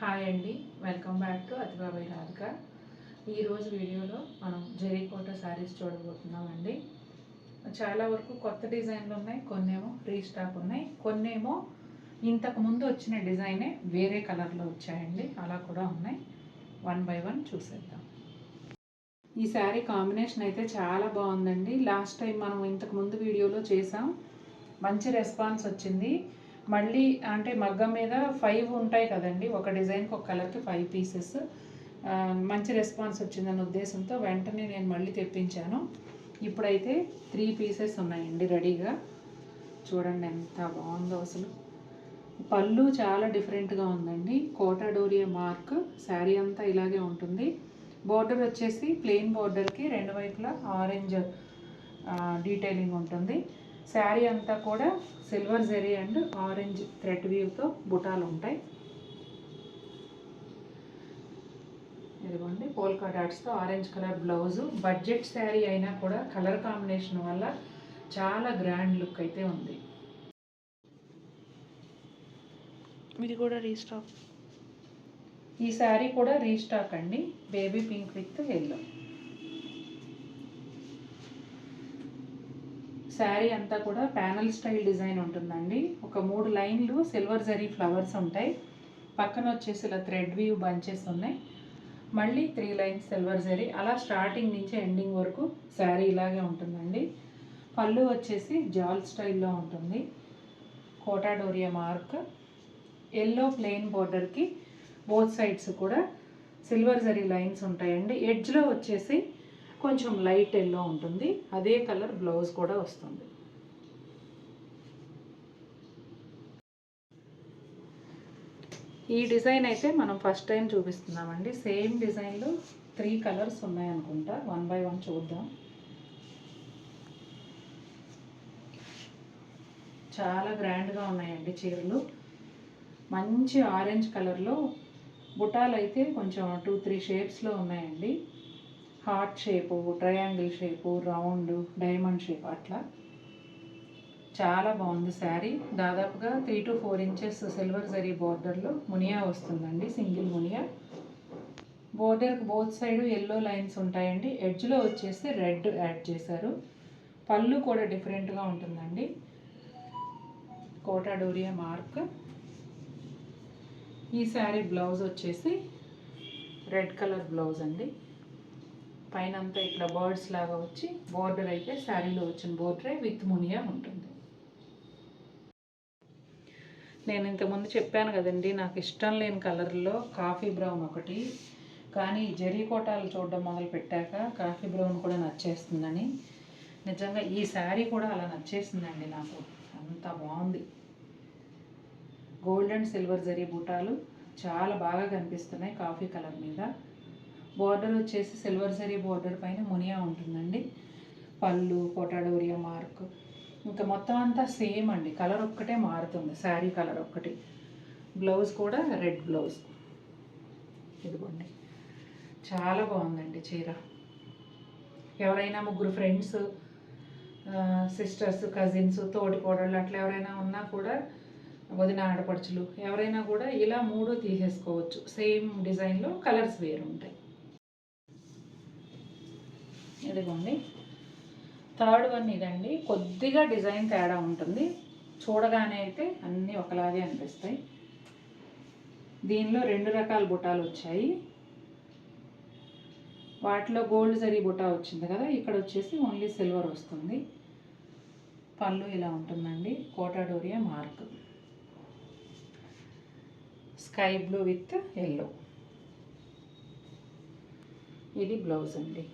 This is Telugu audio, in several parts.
హాయ్ అండి, వెల్కమ్ బ్యాక్ టు అతిబాబాయ్ రాధిక. ఈరోజు వీడియోలో మనం జరీకోట శారీస్ చూడబోతున్నామండి. చాలా వరకు కొత్త డిజైన్లు ఉన్నాయి, కొన్నేమో రీస్టాక్ ఉన్నాయి, కొన్నేమో ఇంతకు ముందు వచ్చిన డిజైనే వేరే కలర్లో వచ్చాయండి. అలా కూడా ఉన్నాయి. వన్ బై వన్ చూసేద్దాం. ఈ శారీ కాంబినేషన్ అయితే చాలా బాగుందండి. లాస్ట్ టైం మనం ఇంతకు ముందు వీడియోలో చేసాం, మంచి రెస్పాన్స్ వచ్చింది. మళ్ళీ అంటే మగ్గం మీద 5 ఉంటాయి కదండి, ఒక డిజైన్కి ఒక కలర్కి 5 పీసెస్. మంచి రెస్పాన్స్ వచ్చిందన్న ఉద్దేశంతో వెంటనే నేను మళ్ళీ తెప్పించాను. ఇప్పుడైతే 3 పీసెస్ ఉన్నాయండి రెడీగా. చూడండి ఎంత బాగుందో అసలు. పళ్ళు చాలా డిఫరెంట్గా ఉందండి. Quota Doria mark. శారీ అంతా ఇలాగే ఉంటుంది. బోర్డర్ వచ్చేసి ప్లెయిన్ బోర్డర్కి రెండు వైపులా ఆరెంజ్ డీటెయిలింగ్ ఉంటుంది. శారీ అంతా కూడా silver zari and orange thread వీవ్తో బుటాలు ఉంటాయి. ఇదిగోండి పోల్కా డాట్స్తో orange colour blouse. Budget sari అయినా కూడా కలర్ కాంబినేషన్ వల్ల చాలా గ్రాండ్ లుక్ అయితే ఉంది. ఇది కూడా రీస్టాక్. ఈ శారీ కూడా రీస్టాక్ అండి. Baby pink with yellow. Sari అంతా కూడా ప్యానల్ స్టైల్ డిజైన్ ఉంటుందండి. ఒక 3 లైన్లు సిల్వర్ జరీ ఫ్లవర్స్ ఉంటాయి. పక్కన వచ్చేసి ఇలా థ్రెడ్ వీవ్ బంచెస్ ఉన్నాయి. మళ్ళీ 3 లైన్స్ సిల్వర్ జరీ. అలా స్టార్టింగ్ నుంచి ఎండింగ్ వరకు శారీ ఇలాగే ఉంటుందండి. పళ్ళు వచ్చేసి జాల్ స్టైల్లో ఉంటుంది. Kota Doria mark. Yellow plain బోర్డర్కి బోత్ సైడ్స్ కూడా సిల్వర్ జరీ లైన్స్ ఉంటాయండి. ఎడ్జ్లో వచ్చేసి కొంచెం లైట్ ఎల్లో ఉంటుంది. అదే కలర్ బ్లౌజ్ కూడా వస్తుంది. ఈ డిజైన్ అయితే మనం ఫస్ట్ టైం చూపిస్తున్నామండి. సేమ్ డిజైన్లో 3 కలర్స్ ఉన్నాయనుకుంటా. వన్ బై వన్ చూద్దాం. చాలా గ్రాండ్గా ఉన్నాయండి చీరలు. మంచి ఆరెంజ్ కలర్లో బుటాలు అయితే కొంచెం 2-3 షేప్స్లో ఉన్నాయండి. Heart shape, triangle shape, round, diamond shape అట్లా. చాలా బాగుంది శారీ. దాదాపుగా 3 to 4 ఇంచెస్ సిల్వర్ జరీ బోర్డర్లో మునియా వస్తుందండి, సింగిల్ మునియా. బోర్డర్కి బోత్ సైడ్ ఎల్లో లైన్స్ ఉంటాయండి. ఎడ్జ్లో వచ్చేసి రెడ్ యాడ్ చేశారు. పళ్ళు కూడా డిఫరెంట్గా ఉంటుందండి. కోటా డోరియా మార్క్. ఈ శారీ బ్లౌజ్ వచ్చేసి రెడ్ కలర్ బ్లౌజ్ అండి. పైన అంతా ఇట్లా బర్డ్స్ లాగా వచ్చి బోర్డర్ అయితే శారీలో వచ్చిన బోర్డరే విత్ మునియా ఉంటుంది. నేను ఇంతకుముందు చెప్పాను కదండి, నాకు ఇష్టం లేని కలర్లో కాఫీ బ్రౌన్ ఒకటి. కానీ జరీ కోటాలు చూడడం మొదలు పెట్టాక కాఫీ బ్రౌన్ కూడా నచ్చేస్తుందని. నిజంగా ఈ శారీ కూడా అలా నచ్చేసిందండి నాకు. అంత బాగుంది. గోల్డ్ అండ్ సిల్వర్ జరీ బుటాలు చాలా బాగా కనిపిస్తున్నాయి కాఫీ కలర్ మీద. బోర్డర్ వచ్చేసి సిల్వర్ జరీ బోర్డర్ పైన మునియా ఉంటుందండి. పళ్ళు కోటా డోరియా మార్క్. ఇంకా మొత్తం అంతా సేమ్ అండి. కలర్ ఒక్కటే మారుతుంది, శారీ కలర్ ఒక్కటి. బ్లౌజ్ కూడా రెడ్ బ్లౌజ్. ఇదిగోండి, చాలా బాగుందండి చీర. ఎవరైనా ముగ్గురు ఫ్రెండ్స్, సిస్టర్స్, కజిన్స్, తోటి కోడళ్ళు అట్లా ఎవరైనా ఉన్నా కూడా, వదిన ఆడపడుచులు ఎవరైనా కూడా ఇలా 3 తీసేసుకోవచ్చు. సేమ్ డిజైన్లో కలర్స్ వేరు ఉంటాయి. ఇదిగోండి థర్డ్ వన్ ఇదండి. కొద్దిగా డిజైన్ తేడా ఉంటుంది. చూడగానే అయితే అన్నీ ఒకలాగే అనిపిస్తాయి. దీనిలో 2 రకాల బుటాలు వచ్చాయి. వాటిలో గోల్డ్ జరీ బుటా వచ్చింది కదా, ఇక్కడ వచ్చేసి ఓన్లీ సిల్వర్ వస్తుంది. పళ్ళు ఇలా ఉంటుందండి. Kota Doria mark. Sky blue with yellow. ఇది బ్లౌజ్ అండి.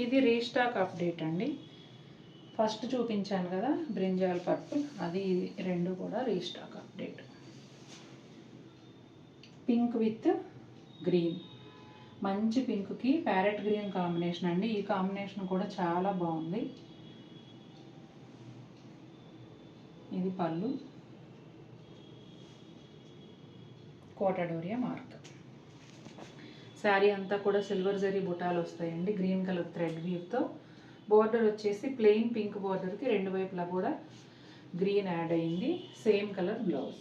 ఇది రీస్టాక్ అప్డేట్ అండి. ఫస్ట్ చూపించాను కదా బ్రింజాల్ పర్పుల్, అది 2 కూడా restock update. Pink with green. మంచి పింక్కి ప్యారెట్ గ్రీన్ కాంబినేషన్ అండి. ఈ కాంబినేషన్ కూడా చాలా బాగుంది. ఇది పళ్ళు. కోటా డోరియా మార్క్. శారీ అంతా కూడా సిల్వర్ జరీ బుటాలు వస్తాయండి, గ్రీన్ కలర్ థ్రెడ్ వీవ్తో. బోర్డర్ వచ్చేసి ప్లెయిన్ పింక్ బోర్డర్కి రెండు వైపులా కూడా గ్రీన్ యాడ్ అయింది, సేమ్ కలర్ బ్లౌజ్.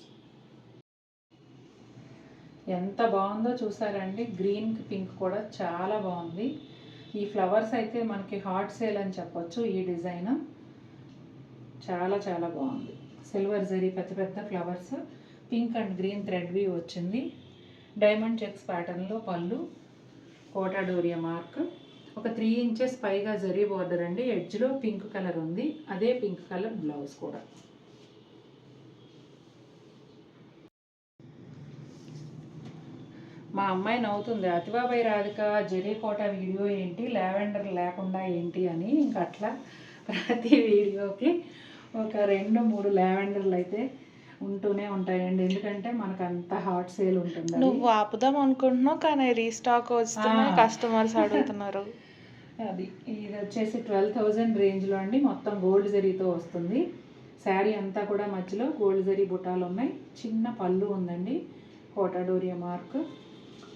ఎంత బాగుందో చూసారండి, గ్రీన్కి పింక్ కూడా చాలా బాగుంది. ఈ ఫ్లవర్స్ అయితే మనకి హాట్ సేల్ అని చెప్పొచ్చు. ఈ డిజైన్ చాలా చాలా బాగుంది. సిల్వర్ జరీ పెద్ద పెద్ద flowers, pink and green thread weave వచ్చింది. డైమండ్ చెక్స్ ప్యాటర్న్లో పళ్ళు, కోటా డోరియా మార్క్, ఒక 3 ఇంచెస్ పైగా జరీ బార్డర్ అండి. ఎడ్జ్లో పింక్ కలర్ ఉంది, అదే పింక్ కలర్ బ్లౌజ్ కూడా. మా అమ్మాయి నవ్వుతుంది, అతిబాబాయ్ రాధిక జరీ కోటా వీడియో ఏంటి, లావెండర్ లేకుండా ఏంటి అని. ఇంక అట్లా ప్రతి వీడియోకి ఒక 2-3 లావెండర్లు అయితే ఉంటూనే ఉంటాయండి, ఎందుకంటే మనకు అంత హాట్ సేల్ ఉంటుంది. నువ్వు ఆపుదాం అనుకుంటున్నావు కానీ రీస్టాక్ వస్తున్నాయి, కస్టమర్స్ అడుగుతున్నారు. అది ఇది వచ్చేసి 12,000 రేంజ్లో అండి. మొత్తం గోల్డ్ జరీతో వస్తుంది. శారీ అంతా కూడా మధ్యలో గోల్డ్ జరీ బుటాలు ఉన్నాయి. చిన్న పళ్ళు ఉందండి, కోటా డోరియా మార్క్.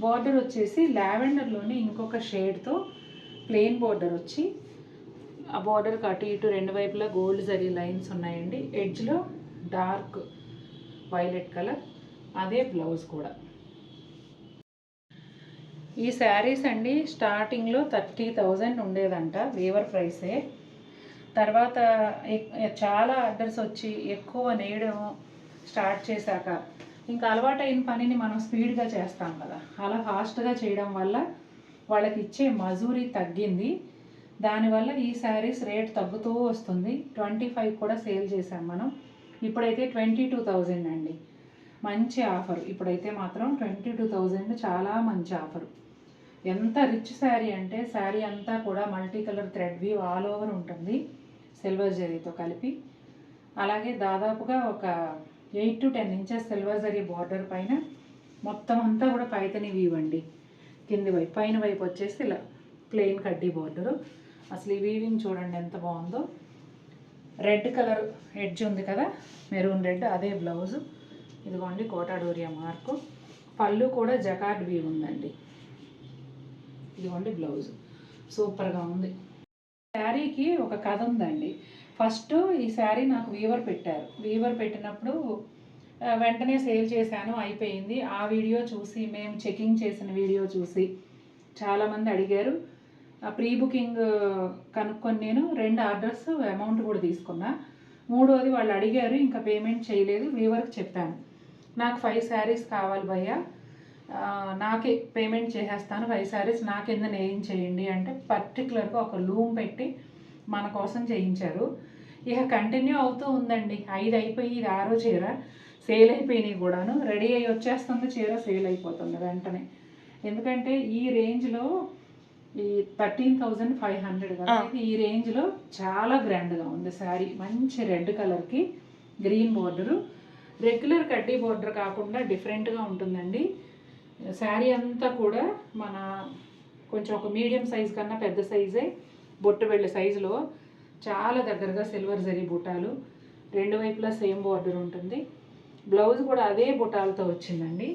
బార్డర్ వచ్చేసి లావెండర్లోనే ఇంకొక షేడ్తో ప్లెయిన్ బార్డర్ వచ్చి, ఆ బార్డర్కి అటు ఇటు 2 వైపులా గోల్డ్ జరీ లైన్స్ ఉన్నాయండి. ఎడ్జ్లో డార్క్ వైలెట్ కలర్, అదే బ్లౌజ్ కూడా. ఈ శారీస్ అండి స్టార్టింగ్లో 30,000 ఉండేదంట వీవర్ ప్రైసే. తర్వాత చాలా ఆర్డర్స్ వచ్చి ఎక్కువ నేయడం స్టార్ట్ చేశాక ఇంకా అలవాటైన పనిని మనం స్పీడ్గా చేస్తాం కదా, అలా ఫాస్ట్గా చేయడం వల్ల వాళ్ళకి ఇచ్చే మజూరీ తగ్గింది. దానివల్ల ఈ శారీస్ రేట్ తగ్గుతూ వస్తుంది. 25 కూడా సేల్ చేసాం మనం. ఇప్పుడైతే 22,000 అండి, మంచి ఆఫర్. ఇప్పుడైతే మాత్రం 22,000 చాలా మంచి ఆఫర్. ఎంత రిచ్ శారీ అంటే శారీ అంతా కూడా multi colour thread weave all over ఉంటుంది, సిల్వర్ జరీతో కలిపి. అలాగే దాదాపుగా ఒక 8 to 10 inches silver zari border పైన మొత్తం అంతా కూడా పైతని వీవ్ అండి. కింది వైపు, పైన వైపు వచ్చేసి ఇలా ప్లెయిన్ కడ్డీ బార్డరు. అసలు ఈ వీవింగ్ చూడండి ఎంత బాగుందో. రెడ్ కలర్ ఎడ్జ్ ఉంది కదా, మెరూన్ రెడ్, అదే బ్లౌజు. ఇదిగోండి కోటా డోరియా మార్కు. పళ్ళు కూడా జకార్డ్ వీవ్ ఉందండి. ఇదిగోండి బ్లౌజ్, సూపర్గా ఉంది. శారీకి ఒక కథ ఉందండి. ఫస్ట్ ఈ శారీ నాకు వీవర్ పెట్టారు. వీవర్ పెట్టినప్పుడు వెంటనే సేల్ చేశాను, అయిపోయింది. ఆ వీడియో చూసి, మేము చెకింగ్ చేసిన వీడియో చూసి చాలామంది అడిగారు. ప్రీ బుకింగ్ కనుక్కొని నేను 2 ఆర్డర్స్ అమౌంట్ కూడా తీసుకున్నా. 3వది వాళ్ళు అడిగారు, ఇంకా పేమెంట్ చేయలేదు. వీవర్కి చెప్పాను, నాకు 5 శారీస్ కావాలి భయ్యా, నాకే పేమెంట్ చేసేస్తాను, 5 శారీస్ నా కింద నేయించేయండి అంటే పర్టికులర్గా ఒక లూమ్ పెట్టి మన కోసం చేయించారు. ఇక కంటిన్యూ అవుతూ ఉందండి. 5 అయిపోయి ఇది 6వ చీర సేల్ అయిపోయినాయి కూడాను. రెడీ అయ్యి వచ్చేస్తుంది చీర, సేల్ అయిపోతుంది వెంటనే. ఎందుకంటే ఈ రేంజ్లో ఈ 13,500 కదా, ఈ రేంజ్లో చాలా గ్రాండ్గా ఉంది శారీ. మంచి రెడ్ కలర్కి గ్రీన్ బార్డరు, రెగ్యులర్ కడ్డీ బార్డర్ కాకుండా డిఫరెంట్గా ఉంటుందండి. శారీ అంతా కూడా మన కొంచెం ఒక మీడియం సైజ్ కన్నా పెద్ద సైజే, బొట్టు వెళ్ళే సైజులో చాలా దగ్గరగా సిల్వర్ జరీ బుటాలు, 2 వైపులా సేమ్ బార్డర్ ఉంటుంది. బ్లౌజ్ కూడా అదే బుటాలతో వచ్చిందండి.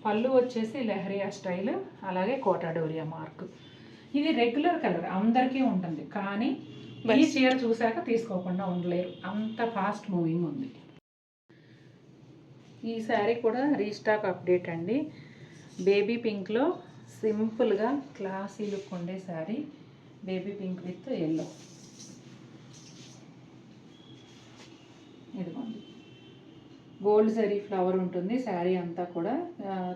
పళ్ళు వచ్చేసి లెహరియా స్టైల్, అలాగే కోటా డోరియా మార్క్. ఇది రెగ్యులర్ కలర్ అందరికీ ఉంటుంది, కానీ ఈ చీర చూశాక తీసుకోకుండా ఉండలేరు, అంత ఫాస్ట్ మూవింగ్ ఉంది. ఈ శారీ కూడా రీస్టాక్ అప్డేట్ అండి. బేబీ పింక్లో సింపుల్గా క్లాసీ లుక్ ఉండే sari, baby pink with yellow. ఇదిగోండి గోల్డ్ జరీ ఫ్లవర్ ఉంటుంది శారీ అంతా కూడా.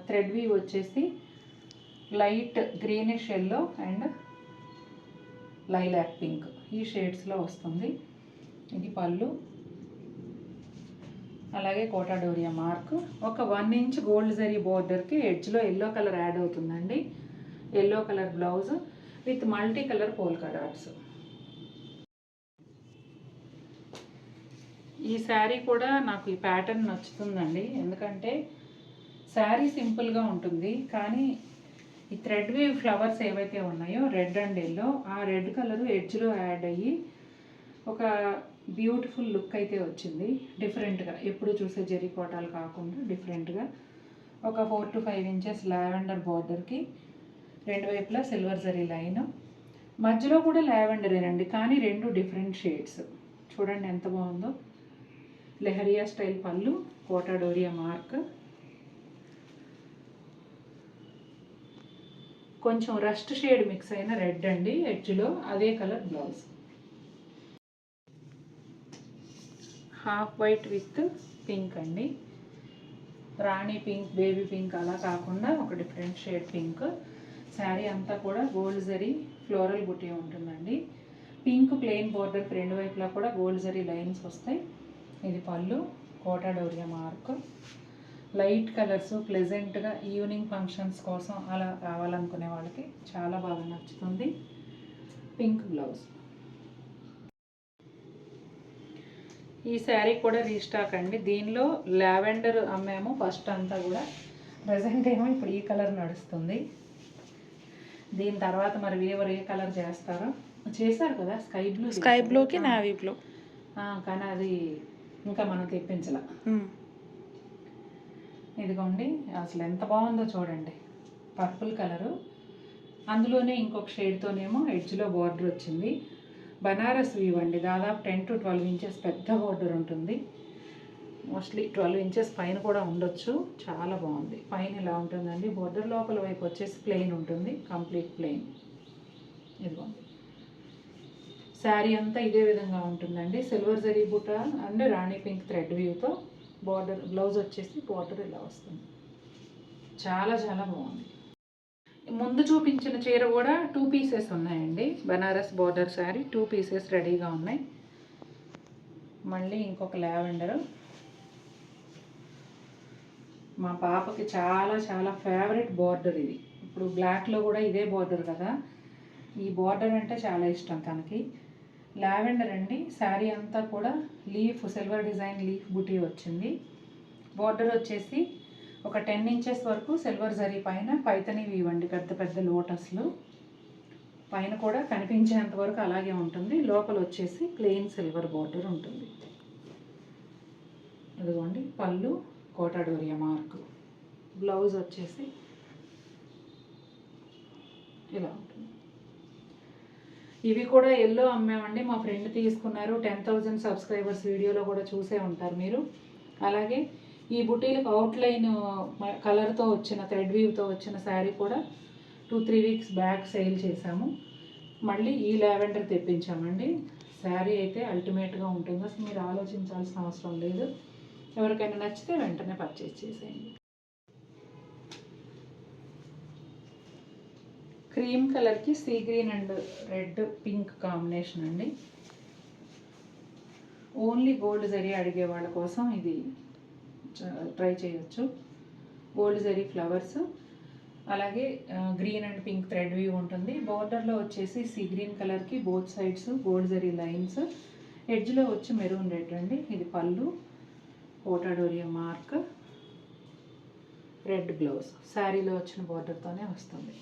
థ్రెడ్ వీవ్ వచ్చేసి light greenish yellow and lilac pink, ఈ షేడ్స్లో వస్తుంది. ఇది పళ్ళు, అలాగే కోటా డోరియా మార్క్. ఒక 1 ఇంచ్ గోల్డ్ జరీ బోర్డర్కి ఎడ్జ్లో ఎల్లో కలర్ యాడ్ అవుతుందండి. Yellow colour blouse with multi colour polka dots. ఈ శారీ కూడా నాకు ఈ ప్యాటర్న్ నచ్చుతుందండి, ఎందుకంటే శారీ సింపుల్గా ఉంటుంది, కానీ ఈ థ్రెడ్ వీవ్ ఫ్లవర్స్ ఏవైతే ఉన్నాయో రెడ్ అండ్ ఎల్లో, ఆ రెడ్ కలర్ ఎడ్జ్లో యాడ్ అయ్యి ఒక బ్యూటిఫుల్ లుక్ అయితే వచ్చింది. డిఫరెంట్గా ఎప్పుడు చూసే జరీ కోటాలు కాకుండా డిఫరెంట్గా ఒక 4 to 5 ఇంచెస్ లావెండర్ బార్డర్కి 2 వైపులా సిల్వర్ జరీ లైన్, మధ్యలో కూడా లావెండరేనండి, కానీ 2 డిఫరెంట్ షేడ్స్. చూడండి ఎంత బాగుందో. లెహరియా స్టైల్ పళ్ళు, కోటా డోరియా మార్క్. కొంచెం రస్ట్ షేడ్ మిక్స్ అయిన రెడ్ అండి ఎడ్జ్లో, అదే colour blouse. Half white with pink అండి, రాణి పింక్, బేబీ పింక్ అలా కాకుండా ఒక డిఫరెంట్ షేడ్ పింక్. శారీ అంతా కూడా గోల్డ్ జరీ ఫ్లోరల్ బుటీ ఉంటుందండి. పింక్ ప్లెయిన్ బోర్డర్ రెండు వైపులా కూడా గోల్డ్ జరీ లైన్స్ వస్తాయి. ఇది పళ్ళు, Kota Doria mark. Light colours ప్లెజెంట్గా ఈవినింగ్ ఫంక్షన్స్ కోసం అలా కావాలనుకునే వాళ్ళకి చాలా బాగా నచ్చుతుంది. Pink blouse. ఈ శారీ కూడా రీస్టాక్ అండి. దీనిలో లావెండర్ అమ్మాము ఫస్ట్ అంతా కూడా, ప్రజెంట్ ఏమో ఇప్పుడు ఈ కలర్ నడుస్తుంది. దీని తర్వాత మరి వీవర్ ఏ కలర్ చేస్తారో, చేశారు కదా స్కై బ్లూకి నావీ బ్లూ, కానీ అది ఇంకా మనం తెప్పించాల. ఇదిగోండి అసలు ఎంత బాగుందో చూడండి, పర్పుల్ కలరు, అందులోనే ఇంకొక షేడ్తోనేమో ఎడ్జ్లో బార్డర్ వచ్చింది. బనారస్ వీవ్ అండి, దాదాపు 10 to 12 ఇంచెస్ పెద్ద బార్డర్ ఉంటుంది. మోస్ట్లీ 12 ఇంచెస్ పైన కూడా ఉండొచ్చు. చాలా బాగుంది. పైన ఇలా ఉంటుందండి బార్డర్, లోపల వైపు వచ్చేసి ప్లెయిన్ ఉంటుంది, కంప్లీట్ ప్లెయిన్. ఇదిగోండి శారీ అంతా ఇదే విధంగా ఉంటుందండి. సిల్వర్ జరీ బుట్ట అండ్ రాణి పింక్ థ్రెడ్ వ్యూతో బార్డర్. బ్లౌజ్ వచ్చేసి బార్డర్ ఇలా వస్తుంది. చాలా చాలా బాగుంది. ముందు చూపించిన చీర కూడా 2 pieces ఉన్నాయండి. బనారస్ బార్డర్ శారీ 2 pieces రెడీగా ఉన్నాయి. మళ్ళీ ఇంకొక లావెండరు, మా పాపకి చాలా చాలా ఫేవరెట్ బార్డర్ ఇది. ఇప్పుడు బ్లాక్లో కూడా ఇదే బార్డర్ కదా, ఈ బార్డర్ అంటే చాలా ఇష్టం తనకి. లావెండర్ అండి. శారీ అంతా కూడా లీఫ్, సిల్వర్ డిజైన్ లీఫ్ బుటీ వచ్చింది. బార్డర్ వచ్చేసి ఒక 10 ఇంచెస్ వరకు సిల్వర్ జరీ పైన పైతని వీవండి, పెద్ద పెద్ద లోటస్లు పైన కూడా కనిపించేంత వరకు అలాగే ఉంటుంది. లోపల వచ్చేసి ప్లెయిన్ సిల్వర్ బార్డర్ ఉంటుంది. ఇదిగోండి పళ్ళు, కోటా డోరియా మార్క్. బ్లౌజ్ వచ్చేసి ఇలా ఉంటుంది. ఇవి కూడా ఎల్లో అమ్మామండి, మా ఫ్రెండ్ తీసుకున్నారు. 10,000 సబ్స్క్రైబర్స్ వీడియోలో కూడా చూసే ఉంటారు మీరు. అలాగే ఈ బుటీలకు అవుట్లైన్ కలర్తో వచ్చిన థ్రెడ్ వీవ్తో వచ్చిన శారీ కూడా 2-3 వీక్స్ బ్యాక్ సేల్ చేశాము. మళ్ళీ ఈ లావెండర్ తెప్పించామండి. శారీ అయితే అల్టిమేట్గా ఉంటుంది, అసలు మీరు ఆలోచించాల్సిన అవసరం లేదు. ఎవరికైనా నచ్చితే వెంటనే పర్చేజ్ చేసేయండి. క్రీమ్ కలర్కి sea green and red pink combination అండి. ఓన్లీ గోల్డ్ జరీ అడిగే వాళ్ళ కోసం ఇది ట్రై చేయొచ్చు. గోల్డ్ జరీ ఫ్లవర్స్, అలాగే green and pink thread view ఉంటుంది. బార్డర్లో వచ్చేసి సీ గ్రీన్ కలర్కి both sides gold zari lines, ఎడ్జ్లో వచ్చి మెరూన్ రెడ్ అండి. ఇది పళ్ళు, Kota Doria mark, red blouse. శారీలో వచ్చిన బార్డర్తోనే వస్తుంది.